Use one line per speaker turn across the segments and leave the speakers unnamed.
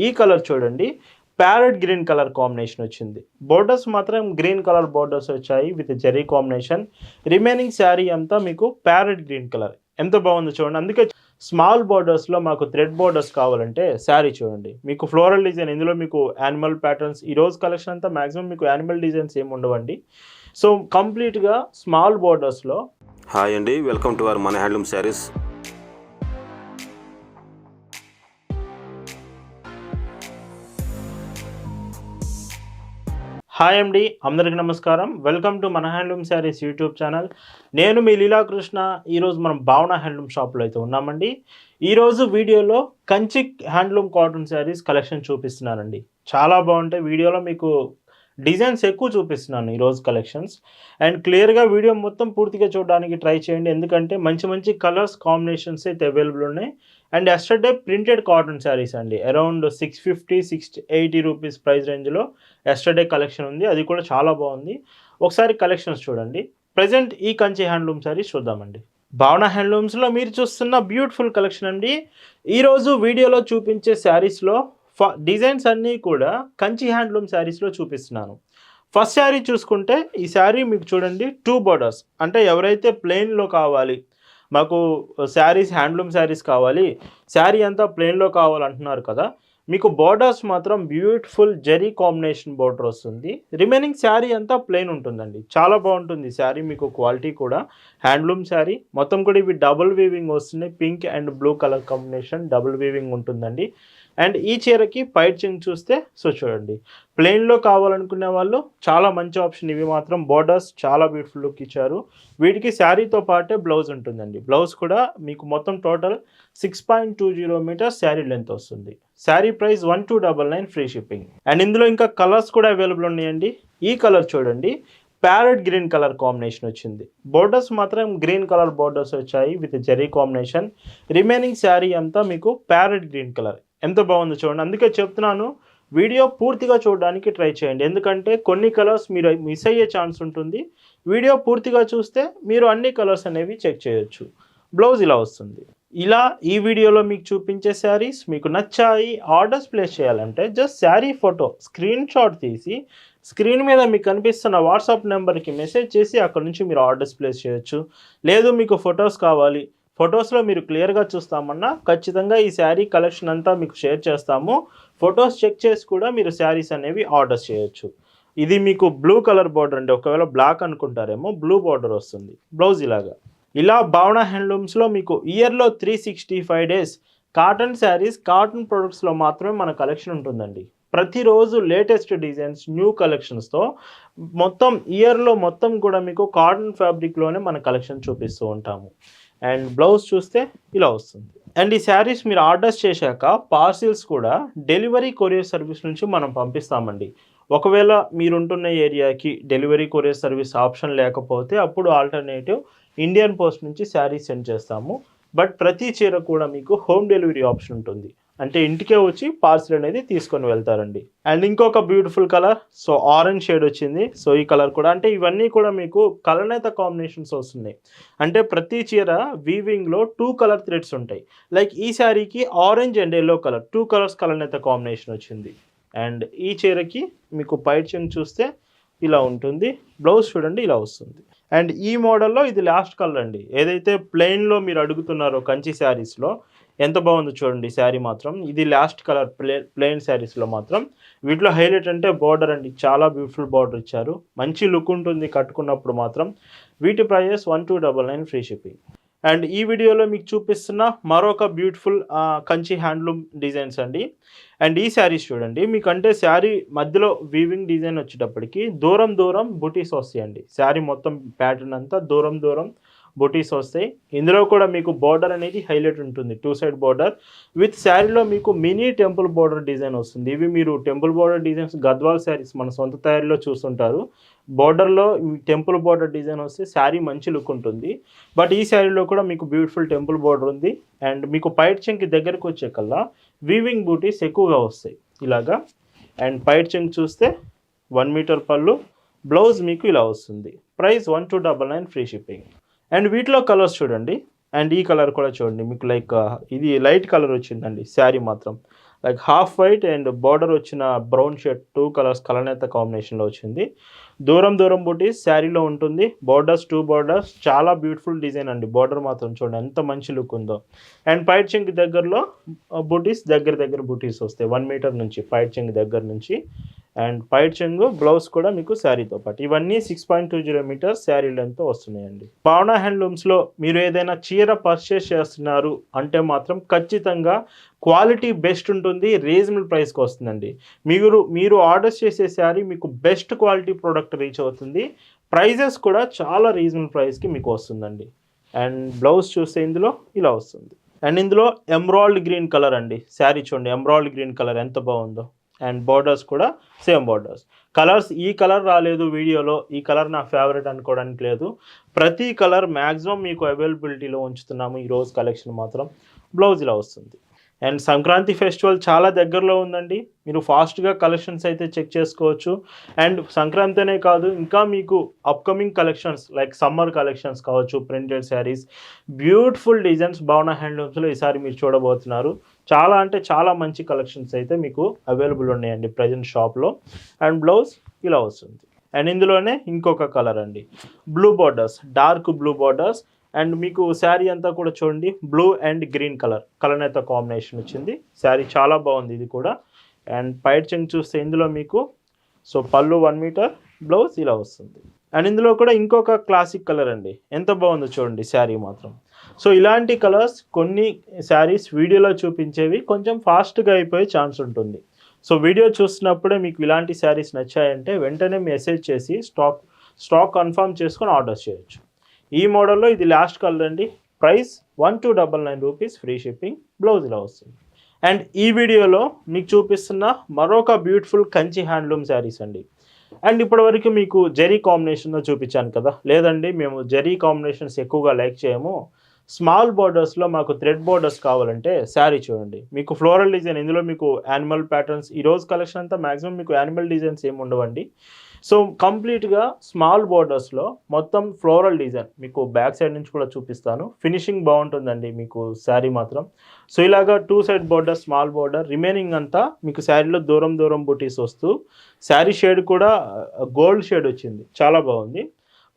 ఈ కలర్ చూడండి, parrot green colour combination వచ్చింది. బోర్డర్స్ మాత్రం గ్రీన్ కలర్ బోర్డర్స్ వచ్చాయి with zari combination. Remaining sari అంతా మీకు ప్యారెట్ గ్రీన్ కలర్. ఎంత బాగుందో చూడండి. అందుకే స్మాల్ బోర్డర్స్లో మాకు థ్రెడ్ బోర్డర్స్ కావాలంటే శారీ చూడండి. మీకు ఫ్లోరల్ డిజైన్, ఇందులో మీకు యానిమల్ ప్యాటర్న్స్, ఈరోజు కలెక్షన్ అంతా మ్యాక్సిమం మీకు యానిమల్ డిజైన్స్ ఏమి ఉండవండి. సో కంప్లీట్గా స్మాల్ బోర్డర్స్లో.
హాయ్ అండి, వెల్కమ్ టు అవర్ మన హ్యాండ్లూమ్ శారీస్.
హాయ్ అండి, అందరికీ నమస్కారం. వెల్కమ్ టు మన హ్యాండ్లూమ్ శారీస్ యూట్యూబ్ ఛానల్. నేను మీ లీలాకృష్ణ. ఈరోజు మనం భావన హ్యాండ్లూమ్ షాప్లో అయితే ఉన్నామండి. ఈరోజు వీడియోలో Kanchi handloom cotton saris collection చూపిస్తున్నానండి. చాలా బాగుంటాయి. వీడియోలో మీకు డిజైన్స్ ఎక్కువ చూపిస్తున్నాను ఈరోజు కలెక్షన్స్. అండ్ క్లియర్గా వీడియో మొత్తం పూర్తిగా చూడడానికి ట్రై చేయండి, ఎందుకంటే మంచి మంచి కలర్స్ కాంబినేషన్స్ అయితే అవైలబుల్ ఉన్నాయి. And yesterday printed cotton saris అండి, అరౌండ్ 650-680 రూపీస్ ప్రైస్ రేంజ్లో ఎస్టర్డే కలెక్షన్ ఉంది. అది కూడా చాలా బాగుంది. ఒకసారి కలెక్షన్స్ చూడండి. ప్రజెంట్ ఈ కంచి హ్యాండ్లూమ్ శారీస్ చూద్దామండి. భావన హ్యాండ్లూమ్స్లో మీరు చూస్తున్న బ్యూటిఫుల్ కలెక్షన్ అండి. ఈరోజు వీడియోలో చూపించే శారీస్లో డిజైన్స్ అన్నీ కూడా కంచి హ్యాండ్లూమ్ శారీస్లో చూపిస్తున్నాను. ఫస్ట్ శారీ చూసుకుంటే ఈ శారీ మీకు చూడండి, 2 బోర్డర్స్. అంటే ఎవరైతే ప్లెయిన్లో కావాలి, మాకు శారీస్ హ్యాండ్లూమ్ శారీస్ కావాలి, శారీ అంతా ప్లెయిన్లో కావాలంటున్నారు కదా, మీకు బోర్డర్స్ మాత్రం బ్యూటిఫుల్ జెరీ కాంబినేషన్ బోర్డర్ వస్తుంది. రిమైనింగ్ శారీ అంతా ప్లెయిన్ ఉంటుందండి. చాలా బాగుంటుంది శారీ. మీకు క్వాలిటీ కూడా హ్యాండ్లూమ్ శారీ మొత్తం కూడా ఇవి డబుల్ వీవింగ్ వస్తున్నాయి. Pink and blue colour combination double weaving ఉంటుందండి. అండ్ ఈ చీరకి పైచింగ్ చూస్తే సో చూడండి, ప్లెయిన్లో కావాలనుకునే వాళ్ళు చాలా మంచి ఆప్షన్. ఇవి మాత్రం బోర్డర్స్ చాలా బ్యూటిఫుల్ లుక్ ఇచ్చారు. వీటికి శారీతో పాటే బ్లౌజ్ ఉంటుందండి. బ్లౌజ్ కూడా మీకు మొత్తం టోటల్ 6.20 మీటర్స్ శారీ లెంత్ వస్తుంది. Sari price 1299 free shipping. And ఇందులో ఇంకా కలర్స్ కూడా అవైలబుల్ ఉన్నాయండి. ఈ కలర్ చూడండి, ప్యారెట్ గ్రీన్ కలర్ కాంబినేషన్ వచ్చింది. బోర్డర్స్ మాత్రం గ్రీన్ కలర్ బోర్డర్స్ వచ్చాయి with zari combination. Remaining sari అంతా మీకు ప్యారెట్ గ్రీన్ కలర్. ఎంత బాగుందో చూడండి. అందుకే చెప్తున్నాను, వీడియో పూర్తిగా చూడడానికి ట్రై చేయండి, ఎందుకంటే కొన్ని కలర్స్ మీరు మిస్ అయ్యే ఛాన్స్ ఉంటుంది. వీడియో పూర్తిగా చూస్తే మీరు అన్ని కలర్స్ అనేవి చెక్ చేయొచ్చు. బ్లౌజ్ ఇలా వస్తుంది. ఇలా ఈ వీడియోలో మీకు చూపించే శారీస్ మీకు నచ్చాయి, ఆర్డర్స్ ప్లేస్ చేయాలంటే just sari photo screen shot తీసి స్క్రీన్ మీద మీకు కనిపిస్తున్న వాట్సాప్ నెంబర్కి మెసేజ్ చేసి అక్కడ నుంచి మీరు ఆర్డర్స్ ప్లేస్ చేయొచ్చు. లేదు మీకు ఫొటోస్ కావాలి, ఫొటోస్లో మీరు క్లియర్గా చూస్తామన్నా ఖచ్చితంగా ఈ శారీ కలెక్షన్ అంతా మీకు షేర్ చేస్తాము. ఫొటోస్ చెక్ చేసి కూడా మీరు శారీస్ అనేవి ఆర్డర్స్ చేయొచ్చు. ఇది మీకు బ్లూ కలర్ బార్డర్ అండి. ఒకవేళ బ్లాక్ అనుకుంటారేమో, బ్లూ బార్డర్ వస్తుంది. బ్లౌజ్ ఇలాగా. ఇలా భావన హ్యాండ్లూమ్స్లో మీకు ఇయర్లో 365 డేస్ కాటన్ శారీస్, కాటన్ ప్రొడక్ట్స్లో మాత్రమే మన కలెక్షన్ ఉంటుందండి. ప్రతిరోజు లేటెస్ట్ డిజైన్స్, న్యూ కలెక్షన్స్తో మొత్తం ఇయర్లో మొత్తం కూడా మీకు కాటన్ ఫ్యాబ్రిక్లోనే మన కలెక్షన్ చూపిస్తూ ఉంటాము. అండ్ బ్లౌజ్ చూస్తే ఇలా వస్తుంది. అండ్ ఈ శారీస్ మీరు ఆర్డర్స్ చేశాక పార్సిల్స్ కూడా డెలివరీ కొరియర్ సర్వీస్ నుంచి మనం పంపిస్తామండి. ఒకవేళ మీరుంటున్న ఏరియాకి డెలివరీ కొరియర్ సర్వీస్ ఆప్షన్ లేకపోతే అప్పుడు ఆల్టర్నేటివ్ ఇండియన్ పోస్ట్ నుంచి శారీ సెండ్ చేస్తాము. బట్ ప్రతి చీర కూడా మీకు హోమ్ డెలివరీ ఆప్షన్ ఉంటుంది. అంటే ఇంటికే వచ్చి పార్సిల్ అనేది తీసుకొని వెళ్తారండి. అండ్ ఇంకొక beautiful colour, so orange shade వచ్చింది. సో ఈ కలర్ కూడా, అంటే ఇవన్నీ కూడా మీకు కలనేత కాంబినేషన్స్ వస్తున్నాయి. అంటే ప్రతి చీర వీవింగ్లో 2 కలర్ థ్రెడ్స్ ఉంటాయి. లైక్ ఈ శారీకి orange and yellow colour 2 colours కలనేత కాంబినేషన్ వచ్చింది. అండ్ ఈ చీరకి మీకు పైచింగ్ చూస్తే ఇలా ఉంటుంది. బ్లౌజ్ చూడండి ఇలా వస్తుంది. అండ్ ఈ మోడల్లో ఇది లాస్ట్ కలర్ అండి. ఏదైతే ప్లెయిన్లో మీరు అడుగుతున్నారో కంచి శారీస్లో ఎంత బాగుందో చూడండి. శారీ మాత్రం ఇది లాస్ట్ కలర్ ప్లెయిన్ శారీస్లో మాత్రం. వీటిలో హైలైట్ అంటే బార్డర్ అండి. చాలా బ్యూటిఫుల్ బార్డర్ ఇచ్చారు. మంచి లుక్ ఉంటుంది కట్టుకున్నప్పుడు మాత్రం. వీటి ప్రైజెస్ 1299 ఫ్రీ షిప్పింగ్. అండ్ ఈ వీడియోలో మీకు చూపిస్తున్న మరొక బ్యూటిఫుల్ కంచి హ్యాండ్లూమ్ డిజైన్స్ అండి. అండ్ ఈ శారీస్ చూడండి, మీకంటే శారీ మధ్యలో వీవింగ్ డిజైన్ వచ్చేటప్పటికి దూరం దూరం బుటీస్ వస్తాయండి. శారీ మొత్తం ప్యాటర్న్ అంతా దూరం దూరం బుటీస్ వస్తాయి. ఇందులో కూడా మీకు బార్డర్ అనేది హైలైట్ ఉంటుంది. 2 సైడ్ బార్డర్ విత్ శారీలో మీకు మినీ టెంపుల్ బార్డర్ డిజైన్ వస్తుంది. ఇవి మీరు temple border designs Gadwal saris మన సొంత తయారీలో చూస్తుంటారు. బార్డర్లో టెంపుల్ బార్డర్ డిజైన్ వస్తే శారీ మంచి లుక్ ఉంటుంది. బట్ ఈ శారీలో కూడా మీకు బ్యూటిఫుల్ టెంపుల్ బార్డర్ ఉంది. అండ్ మీకు పైట్ చెంకి దగ్గరకు వచ్చే కల్లా వీవింగ్ బూటీస్ ఎక్కువగా వస్తాయి ఇలాగా. అండ్ పైట్ చెంక్ చూస్తే 1 మీటర్ పళ్ళు. బ్లౌజ్ మీకు ఇలా వస్తుంది. Price 1299 free shipping. అండ్ వీటిలో కలర్స్ చూడండి. అండ్ ఈ కలర్ కూడా చూడండి, మీకు లైక్ ఇది లైట్ కలర్ వచ్చిందండి శారీ మాత్రం. Like half white and border వచ్చిన బ్రౌన్ షేడ్ 2 కలర్స్ కలనేత కాంబినేషన్లో వచ్చింది. దూరం దూరం బూటీస్ శారీలో ఉంటుంది. బార్డర్స్ 2 బార్డర్స్ చాలా బ్యూటిఫుల్ డిజైన్ అండి. బార్డర్ మాత్రం చూడండి ఎంత మంచి లుక్ ఉందో. అండ్ పైట్ చెంక్ దగ్గరలో బూటీస్ దగ్గర బూటీస్ వస్తాయి 1 మీటర్ నుంచి పైట్ చెంక్ దగ్గర నుంచి. అండ్ పైట్ చెంగు బ్లౌజ్ కూడా మీకు శారీతో పాటు ఇవన్నీ 6.20 మీటర్స్ శారీ లెంత్ వస్తున్నాయండి. భావన హ్యాండ్లూమ్స్లో మీరు ఏదైనా చీర పర్చేస్ చేస్తున్నారు అంటే మాత్రం ఖచ్చితంగా క్వాలిటీ బెస్ట్ ఉంటుంది, రీజనబుల్ ప్రైస్కి వస్తుందండి. మీరు ఆర్డర్ చేసే శారీ మీకు బెస్ట్ క్వాలిటీ ప్రోడక్ట్ రీచ్ అవుతుంది. ప్రైజెస్ కూడా చాలా రీజనబుల్ ప్రైస్కి మీకు వస్తుందండి. అండ్ బ్లౌజ్ చూస్తే ఇందులో ఇలా వస్తుంది. అండ్ ఇందులో ఎమరాల్డ్ గ్రీన్ కలర్ అండి. శారీ చూడండి ఎమరాల్డ్ గ్రీన్ కలర్ ఎంత బాగుందో. అండ్ బార్డర్స్ కూడా సేమ్ బార్డర్స్. కలర్స్ ఈ కలర్ రాలేదు వీడియోలో, ఈ కలర్ నా ఫేవరెట్ అనుకోవడానికి లేదు. ప్రతి కలర్ మ్యాక్సిమం మీకు అవైలబిలిటీలో ఉంచుతున్నాము ఈరోజు కలెక్షన్ మాత్రం. బ్లౌజ్ ఇలా వస్తుంది. అండ్ సంక్రాంతి ఫెస్టివల్ చాలా దగ్గరలో ఉందండి. మీరు ఫాస్ట్గా కలెక్షన్స్ అయితే చెక్ చేసుకోవచ్చు. అండ్ సంక్రాంతి అనే కాదు, ఇంకా మీకు upcoming collections like summer collections కావచ్చు, ప్రింటెడ్ శారీస్, బ్యూటిఫుల్ డిజైన్స్ భావన హ్యాండ్లూమ్స్లో ఈసారి మీరు చూడబోతున్నారు. చాలా అంటే చాలా మంచి కలెక్షన్స్ అయితే మీకు అవైలబుల్ ఉన్నాయండి ప్రజెంట్ షాప్లో. అండ్ బ్లౌజ్ ఇలా వస్తుంది. అండ్ ఇందులోనే ఇంకొక కలర్ అండి, blue borders, dark blue borders. And మీకు శారీ అంతా కూడా చూడండి బ్లూ అండ్ గ్రీన్ కలనేత కాంబినేషన్ వచ్చింది. శారీ చాలా బాగుంది ఇది కూడా. అండ్ పైట్ చెంగ్ చూస్తే ఇందులో మీకు పళ్ళు 1 మీటర్, బ్లౌజ్ ఇలా వస్తుంది. అండ్ ఇందులో కూడా ఇంకొక క్లాసిక్ కలర్ అండి, ఎంత బాగుందో చూడండి శారీ మాత్రం. ఇలాంటి కలర్స్ కొన్ని శారీస్ వీడియోలో చూపించేవి కొంచెం ఫాస్ట్గా అయిపోయే ఛాన్స్ ఉంటుంది. వీడియో చూస్తున్నప్పుడే మీకు ఇలాంటి శారీస్ నచ్చాయంటే వెంటనే మెసేజ్ చేసి స్టాక్ కన్ఫర్మ్ చేసుకొని ఆర్డర్ చేయొచ్చు. ఈ మోడల్లో ఇది లాస్ట్ కలర్ అండి. Price 1299 rupees, free shipping. Blouse ఇలా వస్తుంది. అండ్ ఈ వీడియోలో మీకు చూపిస్తున్న మరొక బ్యూటిఫుల్ కంచి హ్యాండ్లూమ్ శారీస్ అండి. అండ్ ఇప్పటివరకు మీకు జరీ కాంబినేషన్లో చూపించాను కదా, లేదండి మేము జరీ కాంబినేషన్స్ ఎక్కువగా లైక్ చేయము, స్మాల్ బార్డర్స్లో మాకు థ్రెడ్ బార్డర్స్ కావాలంటే శారీ చూడండి. మీకు ఫ్లోరల్ డిజైన్, ఇందులో మీకు యానిమల్ ప్యాటర్న్స్, ఈరోజు కలెక్షన్ అంతా మ్యాక్సిమం మీకు యానిమల్ డిజైన్స్ ఏమి ఉండవండి. కంప్లీట్గా స్మాల్ బార్డర్స్లో మొత్తం ఫ్లోరల్ డిజైన్ మీకు బ్యాక్ సైడ్ నుంచి కూడా చూపిస్తాను. ఫినిషింగ్ బాగుంటుందండి మీకు శారీ మాత్రం. ఇలాగా 2 side border, small border, remaining అంతా మీకు శారీలో దూరం బూటీస్ వస్తూ శారీ షేడ్ కూడా గోల్డ్ షేడ్ వచ్చింది, చాలా బాగుంది.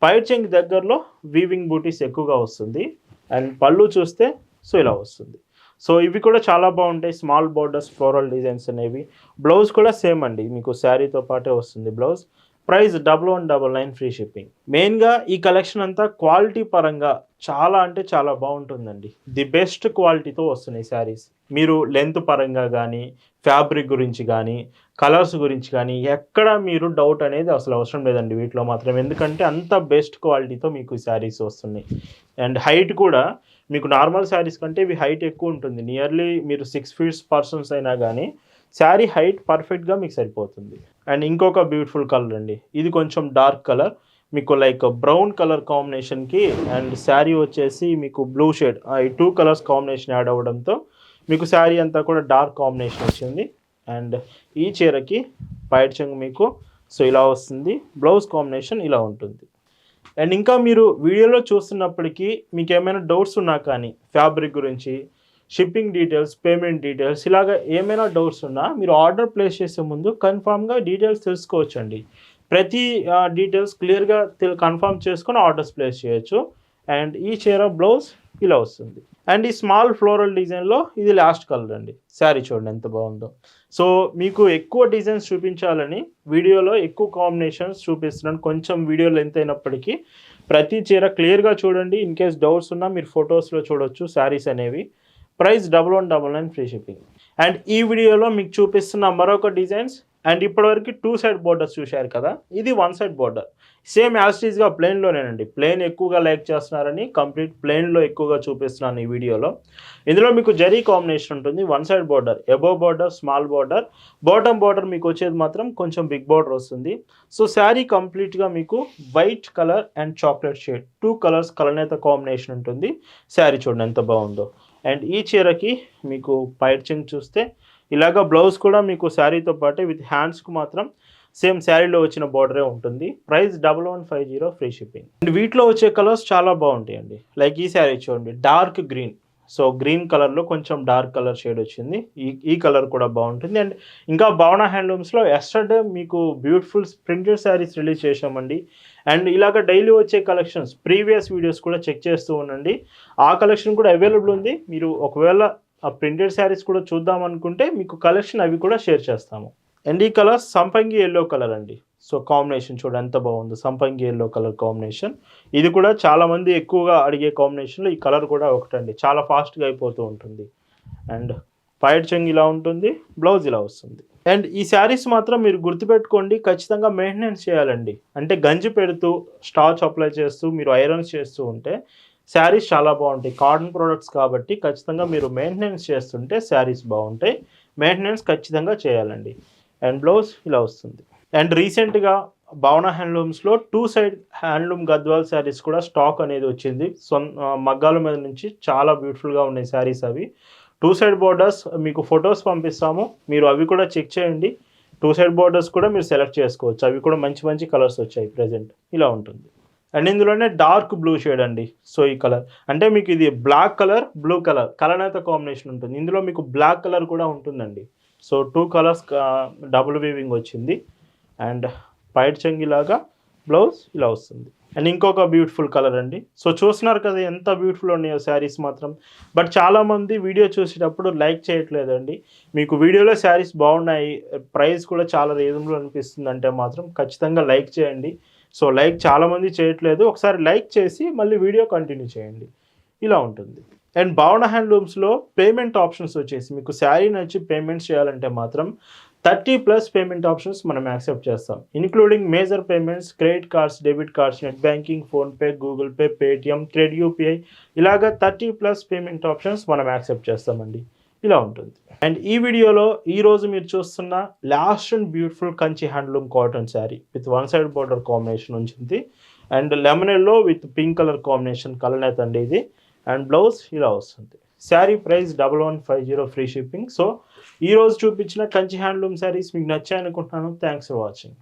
పైట్ చెంగ్ దగ్గరలో వీవింగ్ బూటీస్ ఎక్కువగా వస్తుంది. అండ్ పళ్ళు చూస్తే ఇలా వస్తుంది. ఇవి కూడా చాలా బాగుంటాయి, స్మాల్ బార్డర్స్, ఫ్లోరల్ డిజైన్స్ అనేవి. బ్లౌజ్ కూడా సేమ్ అండి, మీకు శారీతో పాటే వస్తుంది బ్లౌజ్. Price 1199, free shipping. మెయిన్గా ఈ కలెక్షన్ అంతా క్వాలిటీ పరంగా చాలా అంటే చాలా బాగుంటుందండి. ది బెస్ట్ క్వాలిటీతో వస్తున్నాయి శారీస్. మీరు లెంత్ పరంగా కానీ, ఫ్యాబ్రిక్ గురించి కానీ, కలర్స్ గురించి కానీ ఎక్కడ మీరు డౌట్ అనేది అసలు అవసరం లేదండి వీటిలో మాత్రం. ఎందుకంటే అంత బెస్ట్ క్వాలిటీతో మీకు శారీస్ వస్తున్నాయి. అండ్ హైట్ కూడా మీకు నార్మల్ శారీస్ కంటే ఇవి హైట్ ఎక్కువ ఉంటుంది. నియర్లీ మీరు 6 ఫీట్స్ పర్సన్స్ అయినా కానీ శారీ హైట్ పర్ఫెక్ట్గా మీకు సరిపోతుంది. అండ్ ఇంకొక బ్యూటిఫుల్ కలర్ అండి, ఇది కొంచెం డార్క్ కలర్, మీకు లైక్ బ్రౌన్ కలర్ కాంబినేషన్కి అండ్ శారీ వచ్చేసి మీకు బ్లూ షేడ్, ఈ 2 కలర్స్ కాంబినేషన్ యాడ్ అవ్వడంతో మీకు శారీ అంతా కూడా డార్క్ కాంబినేషన్ వచ్చింది. అండ్ ఈ చీరకి పైట్ చెంగు మీకు ఇలా వస్తుంది. బ్లౌజ్ కాంబినేషన్ ఇలా ఉంటుంది. అండ్ ఇంకా మీరు వీడియోలో చూస్తున్నప్పటికీ మీకు ఏమైనా డౌట్స్ ఉన్నా కానీ ఫ్యాబ్రిక్ గురించి, షిప్పింగ్ డీటెయిల్స్, పేమెంట్ డీటెయిల్స్, ఇలాగ ఏమైనా డౌట్స్ ఉన్నా మీరు ఆర్డర్ ప్లేస్ చేసే ముందు కన్ఫామ్గా డీటెయిల్స్ తెలుసుకోవచ్చండి. ప్రతి డీటెయిల్స్ క్లియర్గా కన్ఫర్మ్ చేసుకొని ఆర్డర్స్ ప్లేస్ చేయొచ్చు. అండ్ ఈ చీర బ్లౌజ్ ఇలా వస్తుంది. అండ్ ఈ స్మాల్ ఫ్లోరల్ డిజైన్లో ఇది లాస్ట్ కలర్ అండి. శారీ చూడండి ఎంత బాగుందో. మీకు ఎక్కువ డిజైన్స్ చూపించాలని వీడియోలో ఎక్కువ కాంబినేషన్స్ చూపిస్తున్నాను. కొంచెం వీడియో లెంత్ అయినప్పటికీ ప్రతి చీర క్లియర్గా చూడండి. ఇన్ కేస్ డౌట్స్ ఉన్నా మీరు ఫొటోస్లో చూడొచ్చు శారీస్ అనేవి. Price 1199, free shipping. అండ్ ఈ వీడియోలో మీకు చూపిస్తున్న మరొక డిజైన్స్. అండ్ ఇప్పటివరకు 2 సైడ్ బోర్డర్స్ చూశారు కదా, ఇది 1 సైడ్ బోర్డర్. సేమ్ యాస్టీస్గా ప్లెయిన్లోనేనండి. ప్లెయిన్ ఎక్కువగా లైక్ చేస్తున్నారని కంప్లీట్ ప్లెయిన్లో ఎక్కువగా చూపిస్తున్నాను ఈ వీడియోలో. ఇందులో మీకు జరీ కాంబినేషన్ ఉంటుంది. 1 side border, above border, small border, bottom border మీకు వచ్చేది మాత్రం కొంచెం బిగ్ బోర్డర్ వస్తుంది. శారీ కంప్లీట్గా మీకు white colour and chocolate shade 2 colours కలనేత కాంబినేషన్ ఉంటుంది. శారీ చూడండి ఎంత బాగుందో. అండ్ ఈ చీరకి మీకు పైట్ చెంగ్ చూస్తే ఇలాగ బ్లౌజ్ కూడా మీకు శారీతో పాటే విత్ హ్యాండ్స్కు మాత్రం సేమ్ శారీలో వచ్చిన బార్డరే ఉంటుంది. Price 1150, free shipping. అండ్ వీటిలో వచ్చే కలర్స్ చాలా బాగుంటాయండి. లైక్ ఈ శారీ చూడండి డార్క్ గ్రీన్, సో గ్రీన్ కలర్లో కొంచెం డార్క్ కలర్ షేడ్ వచ్చింది. ఈ కలర్ కూడా బాగుంటుంది. అండ్ ఇంకా భావన హ్యాండ్లూమ్స్లో ఎస్టర్డే మీకు బ్యూటిఫుల్ ప్రింటెడ్ శారీస్ రిలీజ్ చేశామండి. అండ్ ఇలాగ డైలీ వచ్చే కలెక్షన్స్ ప్రీవియస్ వీడియోస్ కూడా చెక్ చేస్తూ ఉండండి. ఆ కలెక్షన్ కూడా అవైలబుల్ ఉంది. మీరు ఒకవేళ ఆ ప్రింటెడ్ శారీస్ కూడా చూద్దాం అనుకుంటే మీకు కలెక్షన్ అవి కూడా షేర్ చేస్తాము. అండ్ ఈ కలర్ సంపంగి ఎల్లో కలర్ అండి. సో కాంబినేషన్ చూడండి ఎంత బాగుందో, సంపంగి ఎల్లో కలర్ కాంబినేషన్. ఇది కూడా చాలామంది ఎక్కువగా అడిగే కాంబినేషన్లో ఈ కలర్ కూడా ఒకటండి. చాలా ఫాస్ట్గా అయిపోతూ ఉంటుంది. అండ్ పైడ్ చెంగు ఇలా ఉంటుంది, బ్లౌజ్ ఇలా వస్తుంది. అండ్ ఈ శారీస్ మాత్రం మీరు గుర్తుపెట్టుకోండి, ఖచ్చితంగా మెయింటెనెన్స్ చేయాలండి. అంటే గంజి పెడుతూ స్టార్చ్ అప్లై చేస్తూ మీరు ఐరన్స్ చేస్తూ ఉంటే శారీస్ చాలా బాగుంటాయి. కాటన్ ప్రోడక్ట్స్ కాబట్టి ఖచ్చితంగా మీరు మెయింటెనెన్స్ చేస్తుంటే శారీస్ బాగుంటాయి. మెయింటెనెన్స్ ఖచ్చితంగా చేయాలండి. అండ్ బ్లౌజ్ ఇలా వస్తుంది. అండ్ రీసెంట్గా భావన హ్యాండ్లూమ్స్లో 2 సైడ్ హ్యాండ్లూమ్ గద్వాల్ శారీస్ కూడా స్టాక్ అనేది వచ్చింది. మగ్గాల మీద నుంచి చాలా బ్యూటిఫుల్గా ఉన్నాయి శారీస్ అవి. 2 సైడ్ బోర్డర్స్ మీకు ఫొటోస్ పంపిస్తాము, మీరు అవి కూడా చెక్ చేయండి. 2 సైడ్ బోర్డర్స్ కూడా మీరు సెలెక్ట్ చేసుకోవచ్చు. అవి కూడా మంచి మంచి కలర్స్ వచ్చాయి ప్రజెంట్. ఇలా ఉంటుంది. అండ్ ఇందులోనే డార్క్ బ్లూ షేడ్ అండి. సో ఈ కలర్ అంటే మీకు ఇది బ్లాక్ కలర్, బ్లూ కలర్ కలనేత కాంబినేషన్ ఉంటుంది. ఇందులో మీకు బ్లాక్ కలర్ కూడా ఉంటుందండి. సో 2 కలర్స్ డబుల్ వీవింగ్ వచ్చింది. అండ్ పైట్ చెంగిలాగా బ్లౌజ్ ఇలా వస్తుంది. అండ్ ఇంకొక బ్యూటిఫుల్ కలర్ అండి. సో చూస్తున్నారు కదా ఎంత బ్యూటిఫుల్ ఉన్నాయో శారీస్ మాత్రం. బట్ చాలామంది వీడియో చూసేటప్పుడు లైక్ చేయట్లేదండి. మీకు వీడియోలో శారీస్ బాగున్నాయి, ప్రైస్ కూడా చాలా రీజనబుల్ అనిపిస్తుంది అంటే మాత్రం ఖచ్చితంగా లైక్ చేయండి. సో లైక్ చాలామంది చేయట్లేదు. ఒకసారి లైక్ చేసి మళ్ళీ వీడియో కంటిన్యూ చేయండి. ఇలా ఉంటుంది. అండ్ భావన హ్యాండ్లూమ్స్లో పేమెంట్ ఆప్షన్స్ వచ్చేసి మీకు శారీ నచ్చి పేమెంట్స్ చేయాలంటే మాత్రం 30+ పేమెంట్ ఆప్షన్స్ మనం యాక్సెప్ట్ చేస్తాం. Including major payments, credit cards, debit cards, net banking, PhonePe, Google pay, Paytm, credit UPI ఇలాగ 30+ పేమెంట్ ఆప్షన్స్ మనం యాక్సెప్ట్ చేస్తామండి. ఇలా ఉంటుంది. అండ్ ఈ వీడియోలో ఈరోజు మీరు చూస్తున్న last and beautiful Kanchi handloom cotton sari with 1 side border combination ఉంటుంది. And lemon yellow with pink colour combination కలనేత అండి ఇది. అండ్ బ్లౌజ్ ఇలా వస్తుంది. Sari price 1150 free shipping. So ఈరోజు చూపించిన కంచి హ్యాండ్లూమ్ శారీస్ మీకు నచ్చాయనుకుంటున్నాను. Thanks for watching.